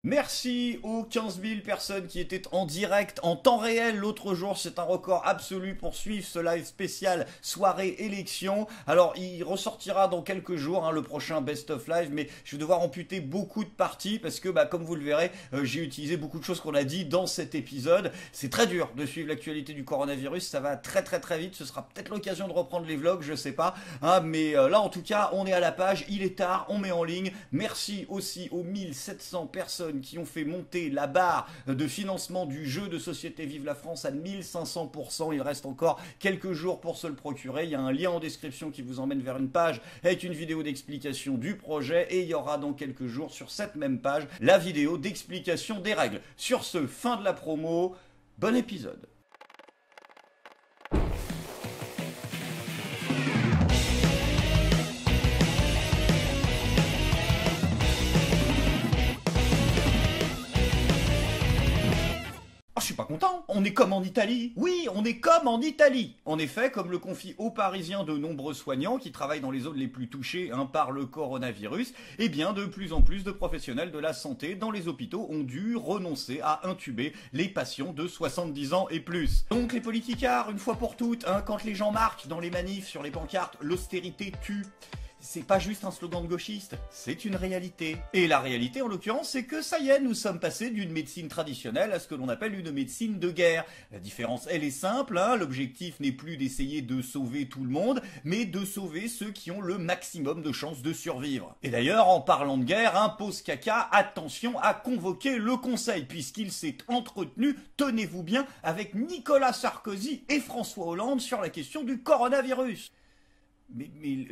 Merci aux 15 000 personnes qui étaient en direct, en temps réel l'autre jour. C'est un record absolu pour suivre ce live spécial soirée élection. Alors, il ressortira dans quelques jours, le prochain Best of Live, mais je vais devoir amputer beaucoup de parties parce que, comme vous le verrez, j'ai utilisé beaucoup de choses qu'on a dit dans cet épisode. C'est très dur de suivre l'actualité du coronavirus, ça va très vite. Ce sera peut-être l'occasion de reprendre les vlogs, je sais pas. Mais là, en tout cas, on est à la page, il est tard, on met en ligne. Merci aussi aux 1700 personnes qui ont fait monter la barre de financement du jeu de société Vive la France à 1500%. Il reste encore quelques jours pour se le procurer. Il y a un lien en description qui vous emmène vers une page avec une vidéo d'explication du projet et il y aura dans quelques jours sur cette même page la vidéo d'explication des règles. Sur ce, fin de la promo, bon épisode. Je suis pas content, on est comme en Italie. Oui, on est comme en Italie. En effet, comme le confient aux Parisiens de nombreux soignants qui travaillent dans les zones les plus touchées par le coronavirus, eh bien de plus en plus de professionnels de la santé dans les hôpitaux ont dû renoncer à intuber les patients de 70 ans et plus. Donc les politicards, une fois pour toutes, quand les gens marquent dans les manifs sur les pancartes « l'austérité tue », c'est pas juste un slogan de gauchiste, c'est une réalité. Et la réalité, en l'occurrence, c'est que ça y est, nous sommes passés d'une médecine traditionnelle à ce que l'on appelle une médecine de guerre. La différence, elle est simple, l'objectif n'est plus d'essayer de sauver tout le monde, mais de sauver ceux qui ont le maximum de chances de survivre. Et d'ailleurs, en parlant de guerre, Pause Caca, attention à convoquer le Conseil, puisqu'il s'est entretenu, tenez-vous bien, avec Nicolas Sarkozy et François Hollande sur la question du coronavirus. Mais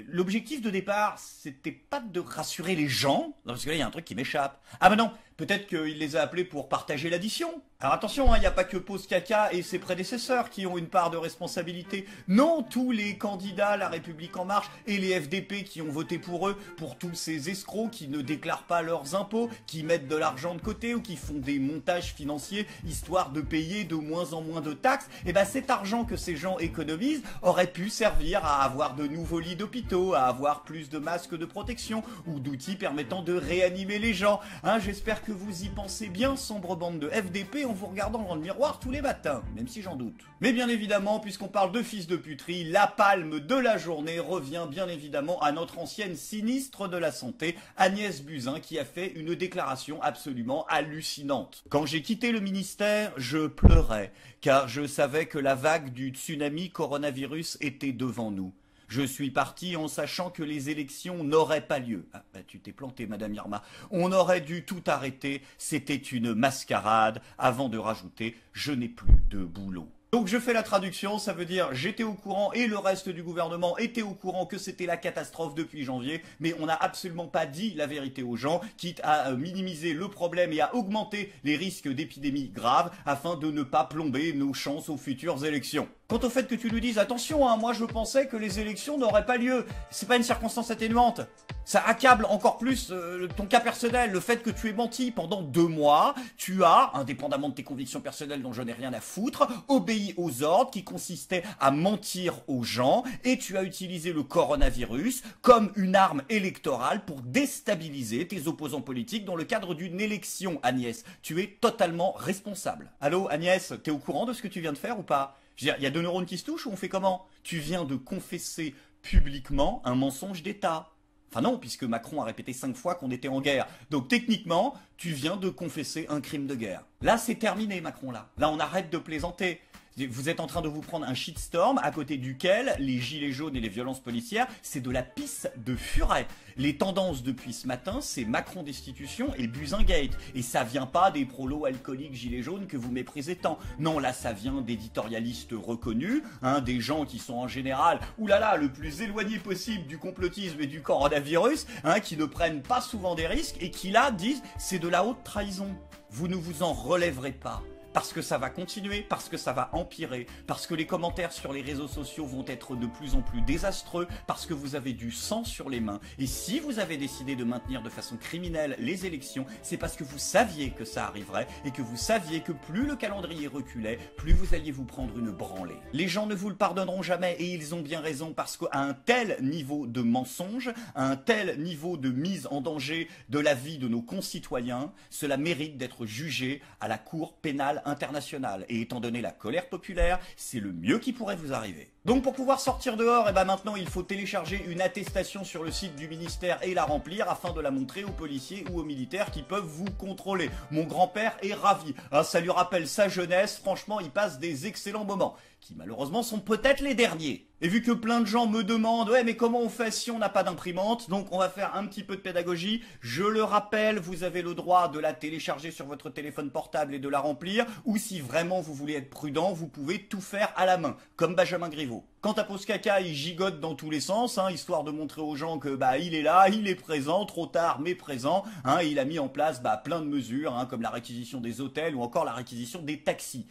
l'objectif de départ, c'était pas de rassurer les gens. Non, parce que là, il y a un truc qui m'échappe. Ah bah non, peut-être qu'il les a appelés pour partager l'addition. Alors attention, il n'y a pas que Pause Caca et ses prédécesseurs qui ont une part de responsabilité. Non, tous les candidats, La République En Marche et les FDP qui ont voté pour eux, pour tous ces escrocs qui ne déclarent pas leurs impôts, qui mettent de l'argent de côté ou qui font des montages financiers histoire de payer de moins en moins de taxes, et cet argent que ces gens économisent aurait pu servir à avoir de nouveaux lits d'hôpitaux, à avoir plus de masques de protection ou d'outils permettant de réanimer les gens. J'espère que vous y pensez bien, sombre bande de FDP, en vous regardant dans le miroir tous les matins, même si j'en doute. Mais bien évidemment, puisqu'on parle de fils de puterie, la palme de la journée revient bien évidemment à notre ancienne sinistre de la santé, Agnès Buzyn, qui a fait une déclaration absolument hallucinante. Quand j'ai quitté le ministère, je pleurais, car je savais que la vague du tsunami coronavirus était devant nous. Je suis parti en sachant que les élections n'auraient pas lieu. Ah, tu t'es planté, Madame Irma. On aurait dû tout arrêter, c'était une mascarade, avant de rajouter « je n'ai plus de boulot ». Donc je fais la traduction, ça veut dire j'étais au courant et le reste du gouvernement était au courant que c'était la catastrophe depuis janvier, mais on n'a absolument pas dit la vérité aux gens, quitte à minimiser le problème et à augmenter les risques d'épidémies graves afin de ne pas plomber nos chances aux futures élections. Quant au fait que tu nous dises attention, moi je pensais que les élections n'auraient pas lieu, c'est pas une circonstance atténuante. Ça accable encore plus ton cas personnel, le fait que tu aies menti pendant 2 mois, tu as, indépendamment de tes convictions personnelles dont je n'ai rien à foutre, obéi aux ordres qui consistaient à mentir aux gens et tu as utilisé le coronavirus comme une arme électorale pour déstabiliser tes opposants politiques dans le cadre d'une élection, Agnès. Tu es totalement responsable. Allô Agnès, t'es au courant de ce que tu viens de faire ou pas? Je veux dire, il y a 2 neurones qui se touchent ou on fait comment? Tu viens de confesser publiquement un mensonge d'État. Enfin non, puisque Macron a répété 5 fois qu'on était en guerre. Donc techniquement, tu viens de confesser un crime de guerre. Là, c'est terminé, Macron, là. Là, on arrête de plaisanter. Vous êtes en train de vous prendre un shitstorm à côté duquel les gilets jaunes et les violences policières, c'est de la pisse de furet. Les tendances depuis ce matin, c'est Macron destitution et Buzyn-gate. Et ça vient pas des prolos alcooliques gilets jaunes que vous méprisez tant. Non, là, ça vient d'éditorialistes reconnus, des gens qui sont en général, oulala, le plus éloigné possible du complotisme et du coronavirus, qui ne prennent pas souvent des risques et qui là disent c'est de la haute trahison. Vous ne vous en relèverez pas. Parce que ça va continuer, parce que ça va empirer, parce que les commentaires sur les réseaux sociaux vont être de plus en plus désastreux, parce que vous avez du sang sur les mains. Et si vous avez décidé de maintenir de façon criminelle les élections, c'est parce que vous saviez que ça arriverait et que vous saviez que plus le calendrier reculait, plus vous alliez vous prendre une branlée. Les gens ne vous le pardonneront jamais et ils ont bien raison parce qu'à un tel niveau de mensonge, à un tel niveau de mise en danger de la vie de nos concitoyens, cela mérite d'être jugé à la Cour pénale internationale. Et étant donné la colère populaire, c'est le mieux qui pourrait vous arriver. Donc pour pouvoir sortir dehors, maintenant il faut télécharger une attestation sur le site du ministère et la remplir afin de la montrer aux policiers ou aux militaires qui peuvent vous contrôler. Mon grand-père est ravi. Ça lui rappelle sa jeunesse, franchement il passe des excellents moments, qui malheureusement sont peut-être les derniers. Et vu que plein de gens me demandent « Ouais, mais comment on fait si on n'a pas d'imprimante ?» Donc on va faire un petit peu de pédagogie. Je le rappelle, vous avez le droit de la télécharger sur votre téléphone portable et de la remplir. Ou si vraiment vous voulez être prudent, vous pouvez tout faire à la main, comme Benjamin Griveaux. Quant à Postkaka, il gigote dans tous les sens, histoire de montrer aux gens que il est là, il est présent, trop tard mais présent. Il a mis en place plein de mesures, comme la réquisition des hôtels ou encore la réquisition des taxis.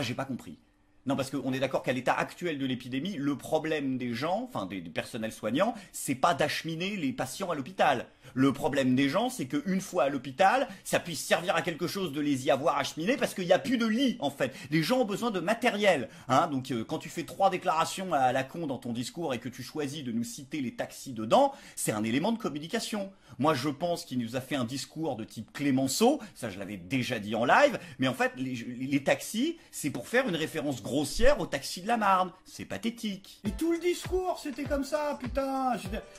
J'ai pas compris. Non, parce qu'on est d'accord qu'à l'état actuel de l'épidémie, le problème des gens, enfin des personnels soignants, c'est pas d'acheminer les patients à l'hôpital. Le problème des gens, c'est qu'une fois à l'hôpital, ça puisse servir à quelque chose de les y avoir acheminés parce qu'il n'y a plus de lit, en fait. Les gens ont besoin de matériel. Donc quand tu fais 3 déclarations à la con dans ton discours et que tu choisis de nous citer les taxis dedans, c'est un élément de communication. Moi, je pense qu'il nous a fait un discours de type Clémenceau, ça je l'avais déjà dit en live, mais en fait, les taxis, c'est pour faire une référence grossière au taxi de la Marne. C'est pathétique. Et tout le discours, c'était comme ça, putain.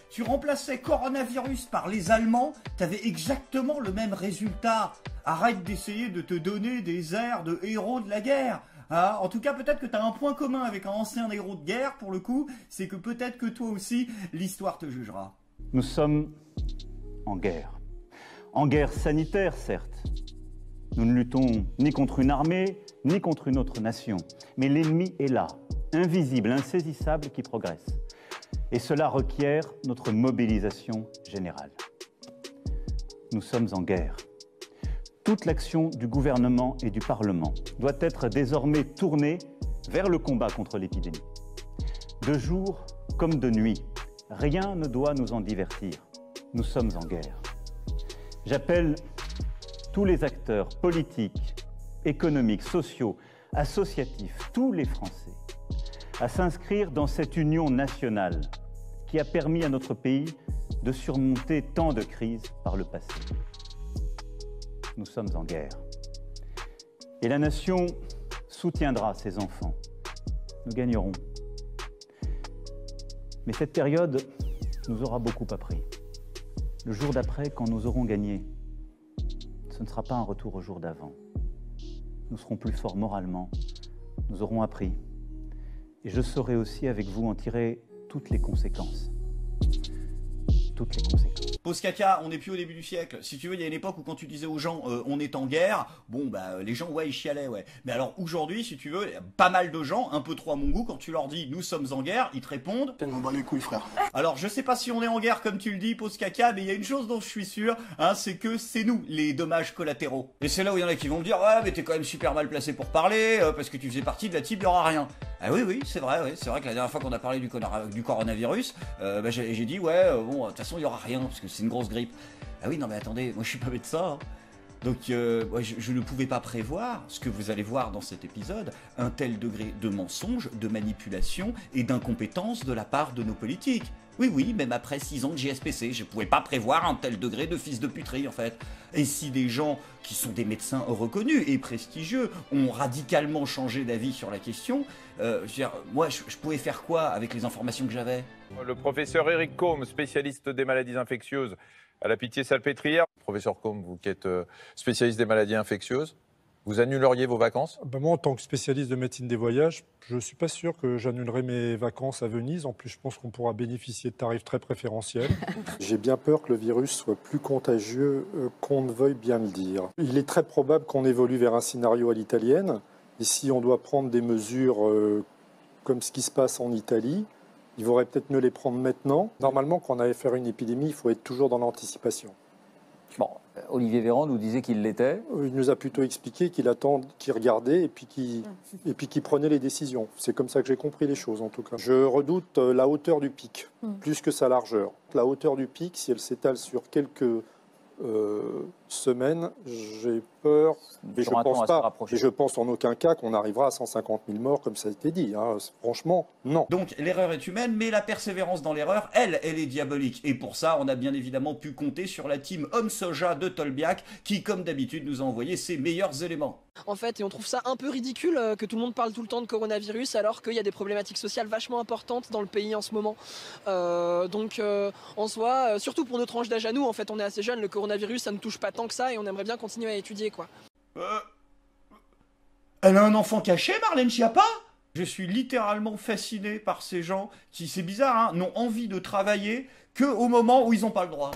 Tu remplaçais coronavirus par les Allemands, t'avais exactement le même résultat. Arrête d'essayer de te donner des airs de héros de la guerre. En tout cas, peut-être que t'as un point commun avec un ancien héros de guerre, pour le coup, c'est que peut-être que toi aussi, l'histoire te jugera. Nous sommes en guerre. En guerre sanitaire, certes. Nous ne luttons ni contre une armée, ni contre une autre nation. Mais l'ennemi est là, invisible, insaisissable, qui progresse. Et cela requiert notre mobilisation générale. Nous sommes en guerre. Toute l'action du gouvernement et du Parlement doit être désormais tournée vers le combat contre l'épidémie. De jour comme de nuit, rien ne doit nous en divertir. Nous sommes en guerre. J'appelle tous les acteurs politiques, économiques, sociaux, associatifs, tous les Français, à s'inscrire dans cette union nationale qui a permis à notre pays de surmonter tant de crises par le passé. Nous sommes en guerre. Et la nation soutiendra ses enfants. Nous gagnerons. Mais cette période nous aura beaucoup appris. Le jour d'après, quand nous aurons gagné, ce ne sera pas un retour au jour d'avant. Nous serons plus forts moralement, nous aurons appris. Et je saurai aussi avec vous en tirer toutes les conséquences. Toutes les conséquences. Postkaka, on n'est plus au début du siècle. Si tu veux, il y a une époque où quand tu disais aux gens on est en guerre, les gens ils chialaient, ouais. Mais alors aujourd'hui, si tu veux, il y a pas mal de gens, un peu trop à mon goût, quand tu leur dis nous sommes en guerre, ils te répondent on bat les couilles, frère. Alors je sais pas si on est en guerre comme tu le dis, Postkaka, mais il y a une chose dont je suis sûr, c'est que c'est nous les dommages collatéraux. Et c'est là où il y en a qui vont me dire ouais mais t'es quand même super mal placé pour parler, parce que tu faisais partie de la team, il y aura rien. Ah oui, c'est vrai, ouais. C'est vrai que la dernière fois qu'on a parlé du coronavirus, j'ai dit de toute façon il y aura rien parce que c'est une grosse grippe. Ah oui, non mais attendez, moi je suis pas médecin. Donc je ne pouvais pas prévoir ce que vous allez voir dans cet épisode, un tel degré de mensonge, de manipulation et d'incompétence de la part de nos politiques. Oui, même après 6 ans de JSPC, je ne pouvais pas prévoir un tel degré de fils de puterie en fait. Et si des gens qui sont des médecins reconnus et prestigieux ont radicalement changé d'avis sur la question, moi je pouvais faire quoi avec les informations que j'avais? Le professeur Eric Combe, spécialiste des maladies infectieuses à la Pitié-Salpêtrière. Professeur Combe, vous qui êtes spécialiste des maladies infectieuses, vous annuleriez vos vacances? Moi, en tant que spécialiste de médecine des voyages, je ne suis pas sûr que j'annulerai mes vacances à Venise. En plus, je pense qu'on pourra bénéficier de tarifs très préférentiels. J'ai bien peur que le virus soit plus contagieux qu'on ne veuille bien le dire. Il est très probable qu'on évolue vers un scénario à l'italienne. Ici, on doit prendre des mesures comme ce qui se passe en Italie. Il vaudrait peut-être mieux les prendre maintenant. Normalement, quand on allait faire une épidémie, il faut être toujours dans l'anticipation. Bon, Olivier Véran nous disait qu'il l'était. Il nous a plutôt expliqué qu'il regardait et puis qu'il prenait les décisions. C'est comme ça que j'ai compris les choses, en tout cas. Je redoute la hauteur du pic, plus que sa largeur. La hauteur du pic, si elle s'étale sur quelques semaines, j'ai peur, mais je pense en aucun cas qu'on arrivera à 150 000 morts, comme ça a été dit. Hein. Franchement, non. Donc l'erreur est humaine, mais la persévérance dans l'erreur, elle est diabolique. Et pour ça, on a bien évidemment pu compter sur la team Homme Soja de Tolbiac, qui, comme d'habitude, nous a envoyé ses meilleurs éléments. En fait, et on trouve ça un peu ridicule que tout le monde parle tout le temps de coronavirus, alors qu'il y a des problématiques sociales vachement importantes dans le pays en ce moment. En soi, surtout pour notre tranche d'âge à nous, en fait, on est assez jeunes, le coronavirus, ça ne touche pas tant que ça, et on aimerait bien continuer à étudier, quoi. Elle a un enfant caché, Marlène Schiappa ? Je suis littéralement fasciné par ces gens qui, c'est bizarre, hein, n'ont envie de travailler qu'au moment où ils n'ont pas le droit.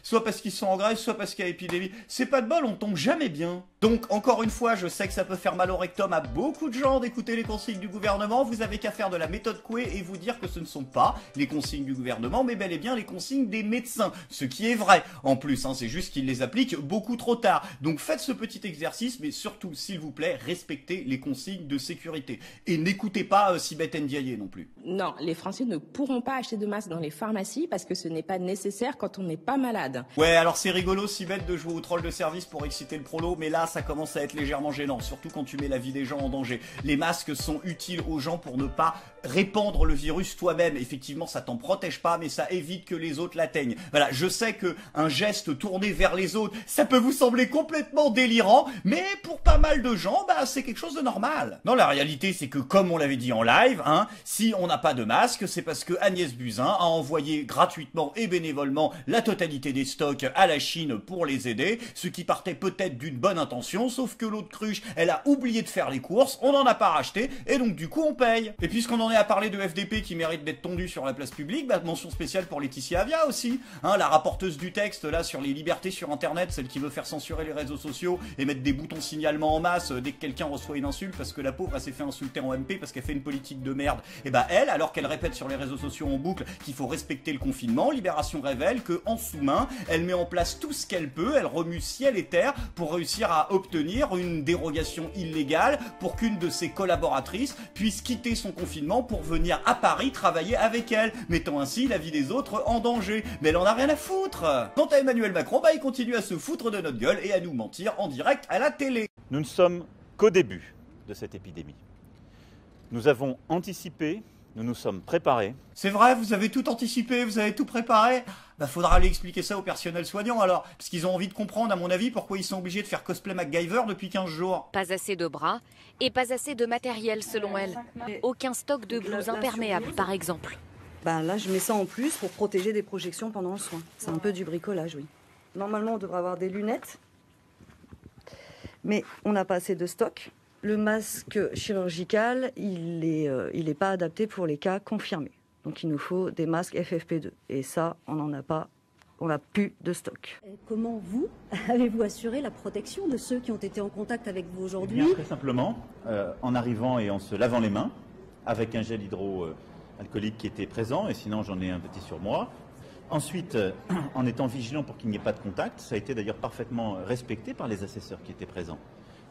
Soit parce qu'ils sont en grève, soit parce qu'il y a épidémie. C'est pas de bol, on tombe jamais bien. Donc, encore une fois, je sais que ça peut faire mal au rectum à beaucoup de gens d'écouter les consignes du gouvernement. Vous avez qu'à faire de la méthode Coué et vous dire que ce ne sont pas les consignes du gouvernement, mais bel et bien les consignes des médecins. Ce qui est vrai, en plus, hein, c'est juste qu'ils les appliquent beaucoup trop tard. Donc, faites ce petit exercice, mais surtout, s'il vous plaît, respectez les consignes de sécurité. Et n'écoutez pas Sibeth Ndiaye non plus. Non, les Français ne pourront pas acheter de masques dans les pharmacies parce que ce n'est pas nécessaire quand on n'est pas malade. Ouais, alors c'est rigolo, Sibeth, de jouer au troll de service pour exciter le prolo, mais là, ça commence à être légèrement gênant, surtout quand tu mets la vie des gens en danger. Les masques sont utiles aux gens pour ne pas répandre le virus toi-même. Effectivement, ça t'en protège pas, mais ça évite que les autres l'atteignent. Voilà, je sais que un geste tourné vers les autres, ça peut vous sembler complètement délirant, mais pour pas mal de gens, bah, c'est quelque chose de normal. Non, la réalité, c'est que comme on l'avait dit en live, hein, si on n'a pas de masque, c'est parce que Agnès Buzyn a envoyé gratuitement et bénévolement la totalité des stocks à la Chine pour les aider, ce qui partait peut-être d'une bonne intention, sauf que l'autre cruche, elle a oublié de faire les courses, on n'en a pas racheté, et donc du coup on paye. Et puisqu'on en est à parler de FDP qui mérite d'être tondu sur la place publique, bah, mention spéciale pour Laetitia Avia aussi, hein, la rapporteuse du texte là sur les libertés sur internet, celle qui veut faire censurer les réseaux sociaux et mettre des boutons signalement en masse dès que quelqu'un reçoit une insulte parce que la pauvre elle s'est fait insulter en MP parce qu'elle fait une politique de merde. Et bah elle, alors qu'elle répète sur les réseaux sociaux en boucle qu'il faut respecter le confinement, Libération révèle que en sous-main, elle met en place tout ce qu'elle peut, elle remue ciel et terre pour réussir à obtenir une dérogation illégale pour qu'une de ses collaboratrices puisse quitter son confinement pour venir à Paris travailler avec elle, mettant ainsi la vie des autres en danger. Mais elle en a rien à foutre. Quant à Emmanuel Macron, bah il continue à se foutre de notre gueule et à nous mentir en direct à la télé. Nous ne sommes qu'au début de cette épidémie. Nous avons anticipé, nous nous sommes préparés. C'est vrai, vous avez tout anticipé, vous avez tout préparé. Bah faudra aller expliquer ça au personnel soignant alors, parce qu'ils ont envie de comprendre à mon avis pourquoi ils sont obligés de faire cosplay MacGyver depuis 15 jours. Pas assez de bras et pas assez de matériel selon elle. Aucun stock de blouses imperméables par exemple. Bah là je mets ça en plus pour protéger des projections pendant le soin. C'est un peu du bricolage, oui. Normalement on devrait avoir des lunettes, mais on n'a pas assez de stock. Le masque chirurgical, il est pas adapté pour les cas confirmés. Donc il nous faut des masques FFP2. Et ça, on n'en a pas, on n'a plus de stock. Comment vous avez-vous assuré la protection de ceux qui ont été en contact avec vous aujourd'hui ? Très simplement, en arrivant et en se lavant les mains, avec un gel hydroalcoolique qui était présent, et sinon j'en ai un petit sur moi. Ensuite, en étant vigilant pour qu'il n'y ait pas de contact, ça a été d'ailleurs parfaitement respecté par les assesseurs qui étaient présents.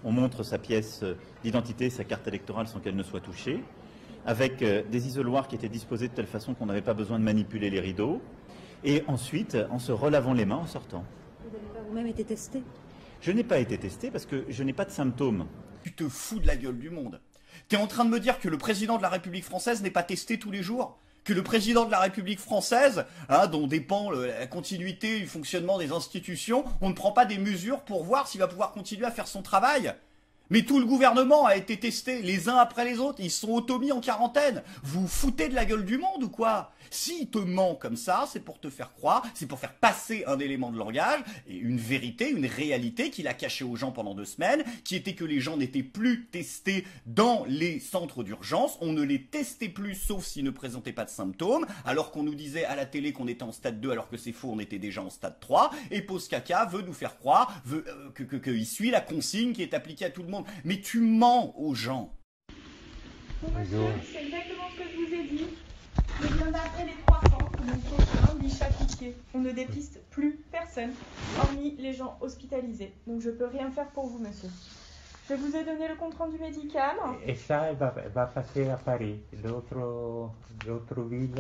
On montre sa pièce d'identité, sa carte électorale sans qu'elle ne soit touchée, avec des isoloirs qui étaient disposés de telle façon qu'on n'avait pas besoin de manipuler les rideaux, et ensuite en se relavant les mains en sortant. Vous n'avez pas vous-même été testé ? Je n'ai pas été testé parce que je n'ai pas de symptômes. Tu te fous de la gueule du monde. T'es en train de me dire que le président de la République française n'est pas testé tous les jours ? Que le président de la République française, hein, dont dépend la continuité du fonctionnement des institutions, on ne prend pas des mesures pour voir s'il va pouvoir continuer à faire son travail ? Mais tout le gouvernement a été testé, les uns après les autres, ils sont auto-mis en quarantaine. Vous foutez de la gueule du monde ou quoi ? S'il te ment comme ça, c'est pour te faire croire, c'est pour faire passer un élément de langage et une vérité, une réalité qu'il a cachée aux gens pendant 2 semaines, qui était que les gens n'étaient plus testés dans les centres d'urgence, on ne les testait plus sauf s'ils ne présentaient pas de symptômes, alors qu'on nous disait à la télé qu'on était en stade 2 alors que c'est faux, on était déjà en stade 3, et Pause Caca veut nous faire croire qu'il suit la consigne qui est appliquée à tout le monde. Mais tu mens aux gens. Bon monsieur, c'est exactement ce que je vous ai dit. Je viens d'appeler les 300. mon copain, Micha Piquet. On ne dépiste plus personne, hormis les gens hospitalisés. Donc je peux rien faire pour vous, monsieur. Je vous ai donné le compte-rendu médical. Et ça, va passer à Paris. D'autres villes,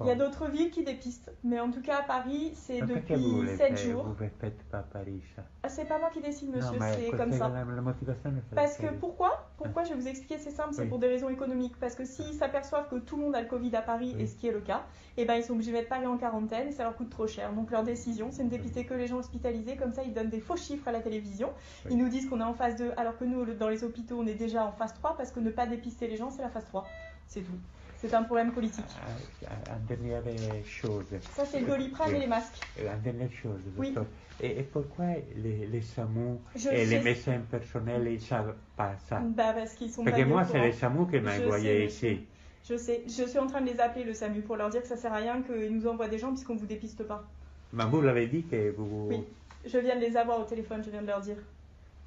Il y a d'autres villes qui dépistent. Mais en tout cas, à Paris, c'est depuis 7 jours. Vous ne faites pas Paris, ça. C'est pas moi qui décide, monsieur, c'est comme ça. La motivation, Parce que pourquoi je vais vous expliquer, c'est simple, c'est pour des raisons économiques. Parce que s'ils s'aperçoivent que tout le monde a le Covid à Paris, et ce qui est le cas, eh ben, ils sont obligés de mettre Paris en quarantaine et ça leur coûte trop cher. Donc leur décision, c'est de dépister que les gens hospitalisés. Comme ça, ils donnent des faux chiffres à la télévision. Ils nous disent qu'on est en phase 2, alors que nous, dans les hôpitaux, on est déjà en phase 3, parce que ne pas dépister les gens, c'est la phase 3. C'est tout. C'est un problème politique. Une dernière chose. Ça, c'est le Doliprane et les masques. Une dernière chose, docteur. Oui. Et pourquoi les SAMU et les médecins personnels, ils ne savent pas ça? Parce qu'ils sont Parce pas que moi, au c'est courant. les SAMU qui m'ont envoyé ici. Je sais. Je suis en train de les appeler, le SAMU, pour leur dire que ça sert à rien qu'ils nous envoient des gens puisqu'on ne vous dépiste pas. Mais vous l'avez dit que vous... Oui. Je viens de les avoir au téléphone, je viens de leur dire.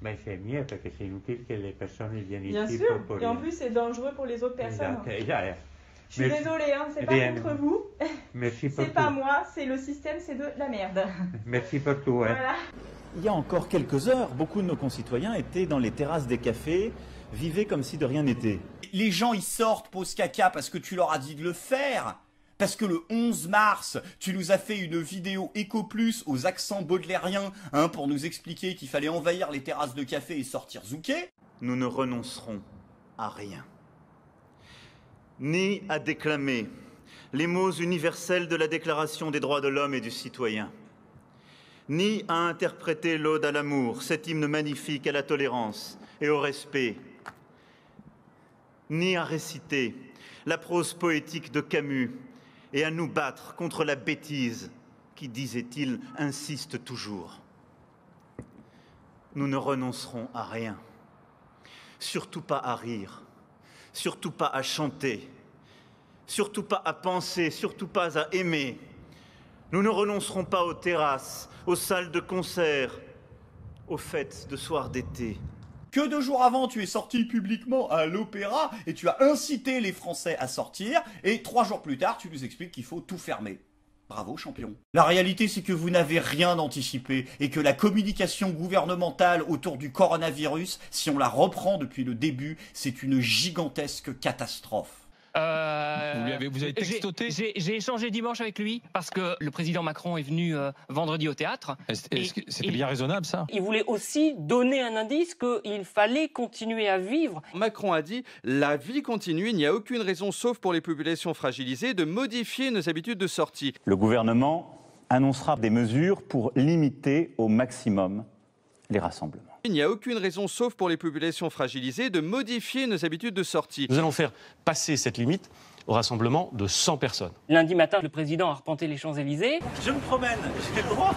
Mais c'est mieux parce que c'est inutile que les personnes viennent Bien ici sûr. pour Et en plus, c'est dangereux pour les autres personnes. Je suis désolée, c'est pas contre vous. Merci pour c'est pas moi, c'est le système, c'est de la merde. Merci pour tout. Voilà. Il y a encore quelques heures, beaucoup de nos concitoyens étaient dans les terrasses des cafés, vivaient comme si de rien n'était. Les gens, ils sortent, posent caca parce que tu leur as dit de le faire. Parce que le 11 mars, tu nous as fait une vidéo Ecoplus aux accents baudelairiens pour nous expliquer qu'il fallait envahir les terrasses de café et sortir zouké. Nous ne renoncerons à rien. Ni à déclamer les mots universels de la Déclaration des droits de l'homme et du citoyen, ni à interpréter l'Ode à l'amour, cet hymne magnifique à la tolérance et au respect, ni à réciter la prose poétique de Camus et à nous battre contre la bêtise qui, disait-il, insiste toujours. Nous ne renoncerons à rien, surtout pas à rire, surtout pas à chanter, surtout pas à penser, surtout pas à aimer. Nous ne renoncerons pas aux terrasses, aux salles de concert, aux fêtes de soir d'été. Que 2 jours avant, tu es sorti publiquement à l'opéra et tu as incité les Français à sortir, et 3 jours plus tard, tu nous expliques qu'il faut tout fermer. Bravo, champion. La réalité, c'est que vous n'avez rien anticipé et que la communication gouvernementale autour du coronavirus, si on la reprend depuis le début, c'est une gigantesque catastrophe. Vous avez textoté? J'ai échangé dimanche avec lui parce que le président Macron est venu vendredi au théâtre. C'était bien raisonnable, ça? Il voulait aussi donner un indice qu'il fallait continuer à vivre. Macron a dit « La vie continue, il n'y a aucune raison, sauf pour les populations fragilisées, de modifier nos habitudes de sortie. » Le gouvernement annoncera des mesures pour limiter au maximum les rassemblements. Il n'y a aucune raison, sauf pour les populations fragilisées, de modifier nos habitudes de sortie. Nous allons faire passer cette limite au rassemblement de 100 personnes. Lundi matin, le président a arpenté les Champs-Élysées. Je me promène, j'ai le droit.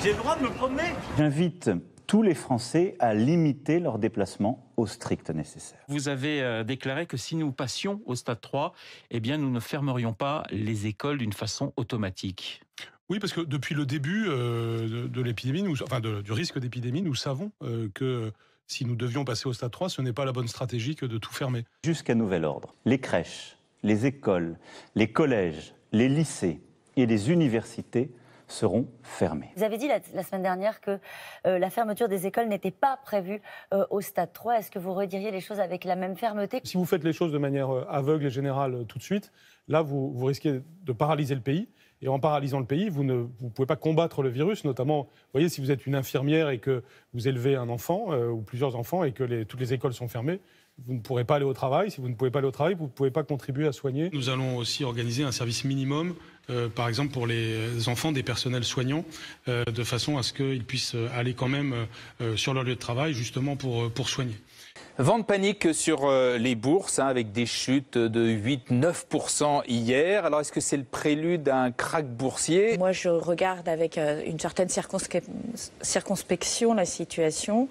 J'ai le droit de me promener. J'invite tous les Français à limiter leurs déplacements au strict nécessaire. Vous avez déclaré que si nous passions au stade 3, eh bien nous ne fermerions pas les écoles d'une façon automatique. Oui, parce que depuis le début de l'épidémie, du risque d'épidémie, nous savons que si nous devions passer au stade 3, ce n'est pas la bonne stratégie que de tout fermer. Jusqu'à nouvel ordre, les crèches, les écoles, les collèges, les lycées et les universités seront fermés. Vous avez dit la semaine dernière que la fermeture des écoles n'était pas prévue au stade 3. Est-ce que vous rediriez les choses avec la même fermeté? Si vous faites les choses de manière aveugle et générale tout de suite, là, vous risquez de paralyser le pays. Et en paralysant le pays, vous ne pouvez pas combattre le virus, notamment, vous voyez, si vous êtes une infirmière et que vous élevez un enfant ou plusieurs enfants et que toutes les écoles sont fermées, vous ne pourrez pas aller au travail. Si vous ne pouvez pas aller au travail, vous ne pouvez pas contribuer à soigner. Nous allons aussi organiser un service minimum, par exemple pour les enfants des personnels soignants, de façon à ce qu'ils puissent aller quand même sur leur lieu de travail, justement pour soigner. Vent de panique sur les bourses, avec des chutes de 8-9% hier. Alors, est-ce que c'est le prélude d'un krach boursier? Moi, je regarde avec une certaine circonspection la situation.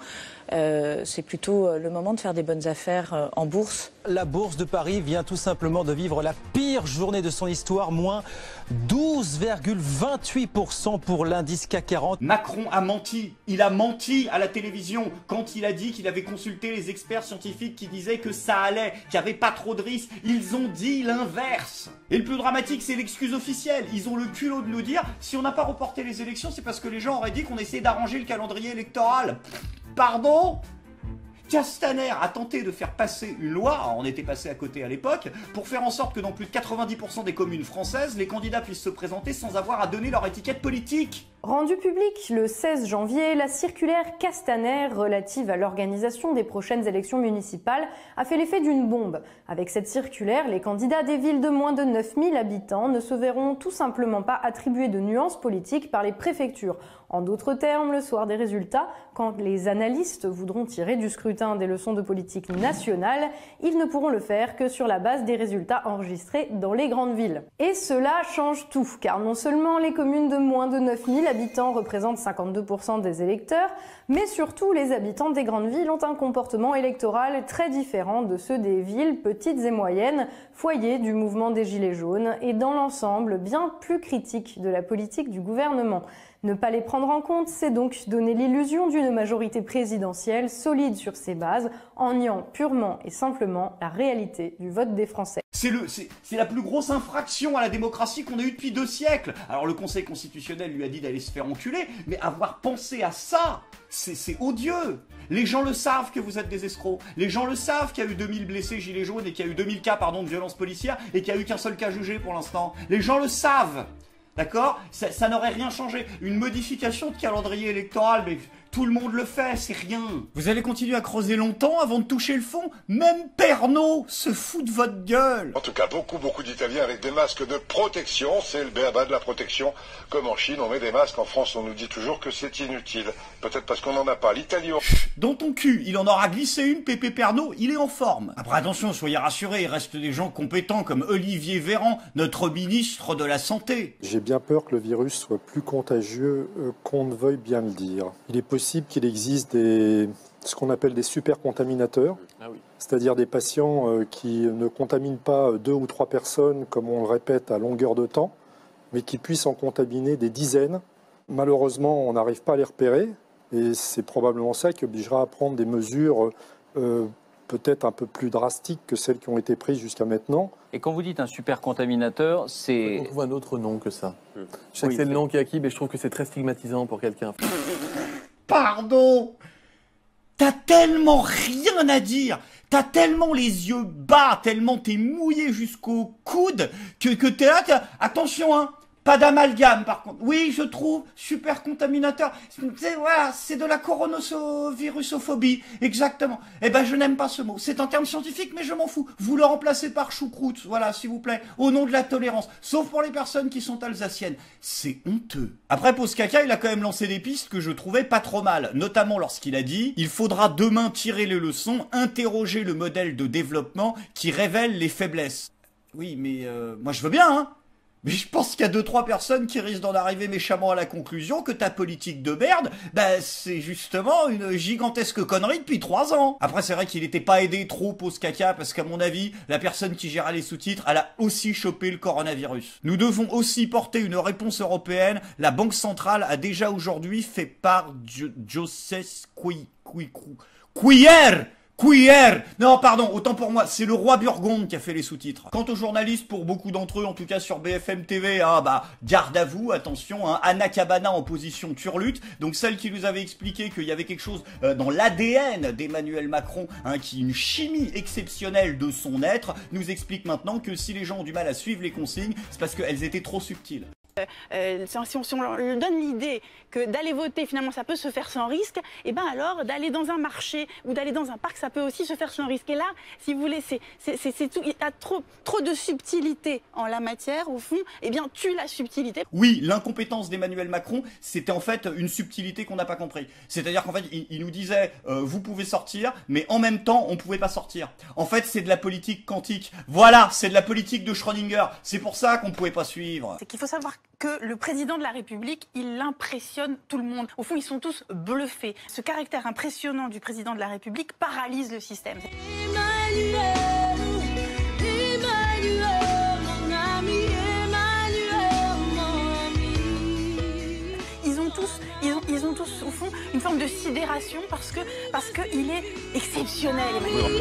C'est plutôt le moment de faire des bonnes affaires en bourse. la bourse de Paris vient tout simplement de vivre la pire journée de son histoire, moins 12,28% pour l'indice CAC 40. Macron a menti. Il a menti à la télévision quand il a dit qu'il avait consulté les experts scientifiques qui disaient que ça allait, qu'il n'y avait pas trop de risques. Ils ont dit l'inverse. Et le plus dramatique, c'est l'excuse officielle. Ils ont le culot de nous dire, si on n'a pas reporté les élections, c'est parce que les gens auraient dit qu'on essayait d'arranger le calendrier électoral. Pardon ? Castaner a tenté de faire passer une loi, on était passé à côté à l'époque, pour faire en sorte que dans plus de 90% des communes françaises, les candidats puissent se présenter sans avoir à donner leur étiquette politique. Rendue publique le 16 janvier, la circulaire Castaner relative à l'organisation des prochaines élections municipales a fait l'effet d'une bombe. Avec cette circulaire, les candidats des villes de moins de 9000 habitants ne se verront tout simplement pas attribuer de nuances politiques par les préfectures. En d'autres termes, le soir des résultats, quand les analystes voudront tirer du scrutin des leçons de politique nationale, ils ne pourront le faire que sur la base des résultats enregistrés dans les grandes villes. Et cela change tout, car non seulement les communes de moins de 9000 habitants représentent 52% des électeurs, mais surtout les habitants des grandes villes ont un comportement électoral très différent de ceux des villes petites et moyennes, foyer du mouvement des Gilets jaunes, et dans l'ensemble bien plus critique de la politique du gouvernement. Ne pas les prendre en compte, c'est donc donner l'illusion d'une majorité présidentielle solide sur ses bases, en niant purement et simplement la réalité du vote des Français. C'est la plus grosse infraction à la démocratie qu'on ait eue depuis 2 siècles. Alors le Conseil constitutionnel lui a dit d'aller se faire enculer, mais avoir pensé à ça, c'est odieux. Les gens le savent que vous êtes des escrocs. Les gens le savent qu'il y a eu 2000 blessés gilets jaunes et qu'il y a eu 2000 cas de violences policières et qu'il n'y a eu qu'un seul cas jugé pour l'instant. Les gens le savent. D'accord ? Ça n'aurait rien changé. Une modification de calendrier électoral, mais tout le monde le fait, c'est rien. Vous allez continuer à creuser longtemps avant de toucher le fond ? Même Pernod se fout de votre gueule. En tout cas, beaucoup d'Italiens avec des masques de protection. C'est le béaba de la protection. Comme en Chine, on met des masques. En France, on nous dit toujours que c'est inutile. Peut-être parce qu'on n'en a pas. L'Italie... Dans ton cul, il en aura glissé une, Pépé Pernod, il est en forme. Après, attention, soyez rassurés, il reste des gens compétents comme Olivier Véran, notre ministre de la Santé. J'ai bien peur que le virus soit plus contagieux qu'on ne veuille bien le dire. Il est possible qu'il existe ce qu'on appelle des supercontaminateurs, c'est-à-dire des patients qui ne contaminent pas 2 ou 3 personnes, comme on le répète à longueur de temps, mais qui puissent en contaminer des dizaines. Malheureusement, on n'arrive pas à les repérer, et c'est probablement ça qui obligera à prendre des mesures peut-être un peu plus drastiques que celles qui ont été prises jusqu'à maintenant. Et quand vous dites un supercontaminateur, c'est... On trouve un autre nom que ça. Je sais que c'est le nom qui est acquis, mais je trouve que c'est très stigmatisant pour quelqu'un. Pardon, t'as tellement rien à dire, t'as tellement les yeux bas, tellement t'es mouillé jusqu'au coude que t'es là, attention hein, pas d'amalgame par contre. Oui, je trouve, super contaminateur, voilà, c'est de la coronavirusophobie, exactement. Eh ben je n'aime pas ce mot, c'est un terme scientifique mais je m'en fous. Vous le remplacez par choucroute, voilà s'il vous plaît, au nom de la tolérance, sauf pour les personnes qui sont alsaciennes. C'est honteux. Après Pause Caca, il a quand même lancé des pistes que je trouvais pas trop mal, notamment lorsqu'il a dit « Il faudra demain tirer les leçons, interroger le modèle de développement qui révèle les faiblesses. » Oui, mais moi je veux bien, hein. Mais je pense qu'il y a 2-3 personnes qui risquent d'en arriver méchamment à la conclusion que ta politique de merde, bah c'est justement une gigantesque connerie depuis 3 ans. Après c'est vrai qu'il n'était pas aidé trop Pause Caca parce qu'à mon avis, la personne qui gérait les sous-titres, elle a aussi chopé le coronavirus. Nous devons aussi porter une réponse européenne. La Banque Centrale a déjà aujourd'hui fait part Joseph Cuillère. Non, pardon, autant pour moi, c'est le roi Burgonde qui a fait les sous-titres. Quant aux journalistes, pour beaucoup d'entre eux, en tout cas sur BFM TV, garde à vous, attention, hein, Anna Cabana en position turlute, donc celle qui nous avait expliqué qu'il y avait quelque chose dans l'ADN d'Emmanuel Macron, hein, qui est une chimie exceptionnelle de son être, nous explique maintenant que si les gens ont du mal à suivre les consignes, c'est parce qu'elles étaient trop subtiles. Si on leur donne l'idée que d'aller voter, finalement, ça peut se faire sans risque, et ben alors d'aller dans un marché ou d'aller dans un parc, ça peut aussi se faire sans risque. Et là, si vous voulez, c'est tout, il y a trop de subtilité en la matière, au fond, et bien tue la subtilité. Oui, l'incompétence d'Emmanuel Macron, c'était en fait une subtilité qu'on n'a pas compris. C'est-à-dire qu'en fait, il nous disait, vous pouvez sortir, mais en même temps, on pouvait pas sortir. En fait, c'est de la politique quantique. Voilà, c'est de la politique de Schrödinger. C'est pour ça qu'on pouvait pas suivre. C'est qu'il faut savoir que le président de la République, il impressionne tout le monde. Au fond, ils sont tous bluffés. Ce caractère impressionnant du président de la République paralyse le système. Emmanuel. ils ont tous, au fond, une forme de sidération parce qu'il est exceptionnel, Emmanuel.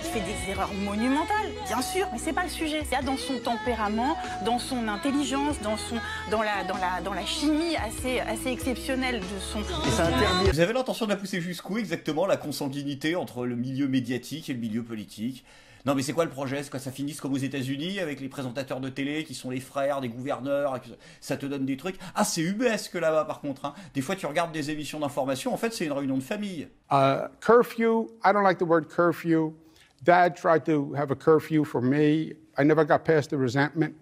Il fait des erreurs monumentales, bien sûr, mais c'est pas le sujet. Il y a dans son tempérament, dans son intelligence, dans la chimie assez exceptionnelle de son... Vous avez l'intention de la pousser jusqu'où exactement, la consanguinité entre le milieu médiatique et le milieu politique? Non mais c'est quoi le projet? C'est que ça finisse comme aux États-Unis avec les présentateurs de télé qui sont les frères des gouverneurs, et que ça te donne des trucs. Ah, c'est UBS que là-bas par contre. Hein. Des fois tu regardes des émissions d'information, en fait c'est une réunion de famille. Curfew, I don't like the word curfew. Dad tried to have a curfew for me. I never got past the resentment,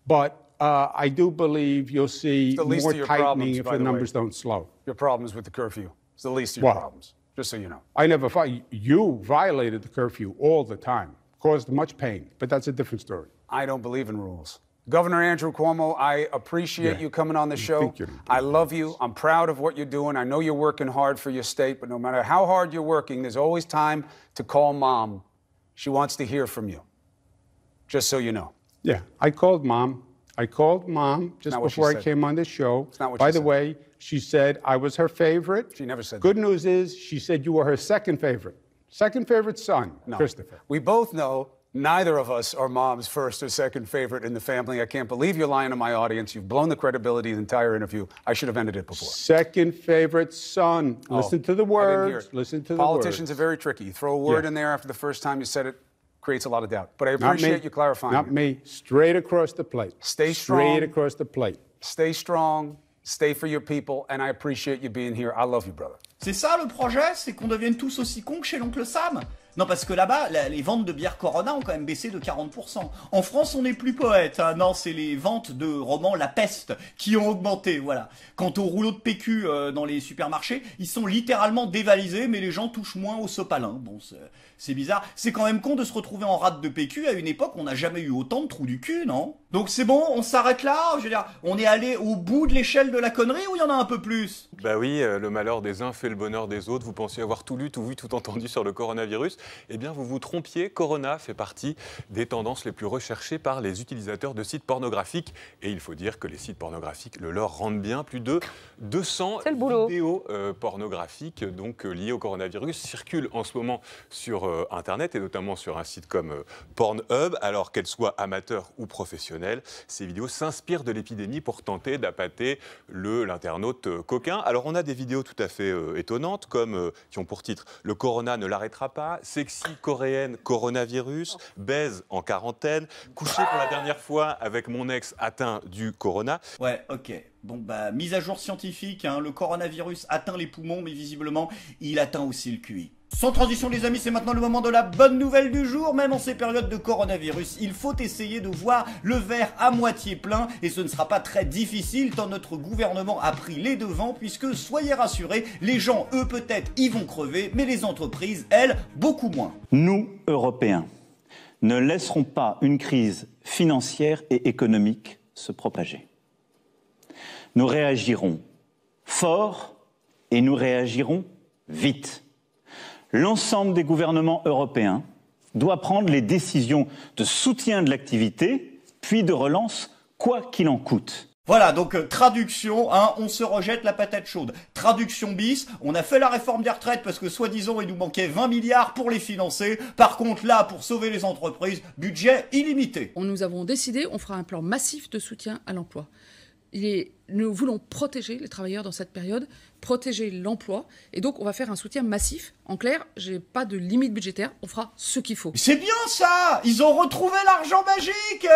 but I do believe you'll see more tightening if the numbers don't slow. Your problems with the curfew. It's the least of your problems, just so you know. I never you violated the curfew all the time. Caused much pain, but that's a different story. I don't believe in rules. Governor Andrew Cuomo, I appreciate you coming on the show. I love you. I'm proud of what you're doing. I know you're working hard for your state, but no matter how hard you're working, there's always time to call Mom. She wants to hear from you, just so you know. Yeah, I called Mom just before I came on this show. By the way, she said I was her favorite. She never said that. Good news is she said you were her second favorite son, Christopher. We both know neither of us are Mom's first or second favorite in the family. I can't believe you're lying to my audience. You've blown the credibility of the entire interview. I should have ended it before. Second favorite son. Listen to the words. Listen to the words. Politicians are very tricky. You throw a word in there after the first time you said it, creates a lot of doubt. But I appreciate you clarifying. Not me. Straight across the plate. Stay strong. Straight across the plate. Stay strong. Stay for your people. And I appreciate you being here. I love you, brother. C'est ça le projet? C'est qu'on devienne tous aussi cons que chez l'oncle Sam? Non, parce que là-bas, les ventes de bière Corona ont quand même baissé de 40%. En France, on n'est plus poète. Hein. Non, c'est les ventes de romans La Peste qui ont augmenté, voilà. Quant aux rouleaux de PQ dans les supermarchés, ils sont littéralement dévalisés, mais les gens touchent moins au sopalin. Bon, c'est bizarre. C'est quand même con de se retrouver en rate de PQ à une époque où on n'a jamais eu autant de trous du cul, non? Donc c'est bon, on s'arrête là? Je veux dire, on est allé au bout de l'échelle de la connerie ou il y en a un peu plus? Bah oui, le malheur des uns fait le bonheur des autres. Vous pensiez avoir tout lu, tout vu, tout entendu sur le coronavirus. Eh bien, vous vous trompiez. Corona fait partie des tendances les plus recherchées par les utilisateurs de sites pornographiques. Et il faut dire que les sites pornographiques le leur rendent bien. Plus de 200 vidéos pornographiques donc, liées au coronavirus circulent en ce moment sur Internet et notamment sur un site comme Pornhub. Alors qu'elles soient amateurs ou professionnelles, ces vidéos s'inspirent de l'épidémie pour tenter d'appâter l'internaute coquin. Alors on a des vidéos tout à fait étonnantes comme qui ont pour titre « Le corona ne l'arrêtera pas »,« Sexy coréenne coronavirus »,« Baise en quarantaine »,« Couché pour la dernière fois avec mon ex atteint du corona ». Ouais, ok. Bon bah, mise à jour scientifique, hein, le coronavirus atteint les poumons, mais visiblement, il atteint aussi le QI. Sans transition les amis, c'est maintenant le moment de la bonne nouvelle du jour. Même en ces périodes de coronavirus, il faut essayer de voir le verre à moitié plein. Et ce ne sera pas très difficile tant notre gouvernement a pris les devants. Puisque, soyez rassurés, les gens, eux peut-être, y vont crever. Mais les entreprises, elles, beaucoup moins. Nous, Européens, ne laisserons pas une crise financière et économique se propager. Nous réagirons fort et nous réagirons vite. L'ensemble des gouvernements européens doit prendre les décisions de soutien de l'activité, puis de relance, quoi qu'il en coûte. Voilà, donc traduction, hein, on se rejette la patate chaude. Traduction bis, on a fait la réforme des retraites parce que soi-disant il nous manquait 20 milliards pour les financer. Par contre là, pour sauver les entreprises, budget illimité. Nous avons décidé, on fera un plan massif de soutien à l'emploi. Nous voulons protéger les travailleurs dans cette période, protéger l'emploi, et donc on va faire un soutien massif. En clair, j'ai pas de limite budgétaire, on fera ce qu'il faut. C'est bien ça! Ils ont retrouvé l'argent magique!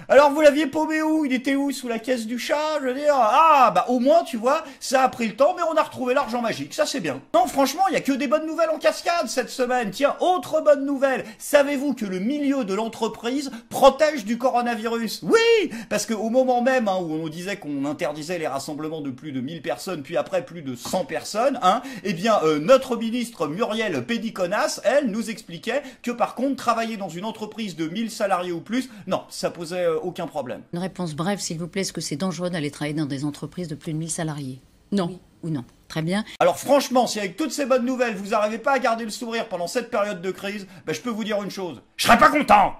Alors vous l'aviez paumé où? Il était où? Sous la caisse du chat? Je veux dire, ah bah au moins tu vois, ça a pris le temps, mais on a retrouvé l'argent magique, ça c'est bien. Non franchement, il y a que des bonnes nouvelles en cascade cette semaine. Tiens, autre bonne nouvelle, savez-vous que le milieu de l'entreprise protège du coronavirus? Oui! Parce qu'au moment même hein, où on disait qu'on interdisait les rassemblements de plus de 1000 personnes, puis après plus de 100 personnes, hein, eh bien notre ministre Muriel Pédiconas, elle, nous expliquait que par contre, travailler dans une entreprise de 1000 salariés ou plus, non, ça posait aucun problème. Une réponse brève, s'il vous plaît, est-ce que c'est dangereux d'aller travailler dans des entreprises de plus de 1000 salariés? Non. Oui ou non? Très bien. Alors franchement, si avec toutes ces bonnes nouvelles, vous n'arrivez pas à garder le sourire pendant cette période de crise, ben, je peux vous dire une chose, je serais pas content!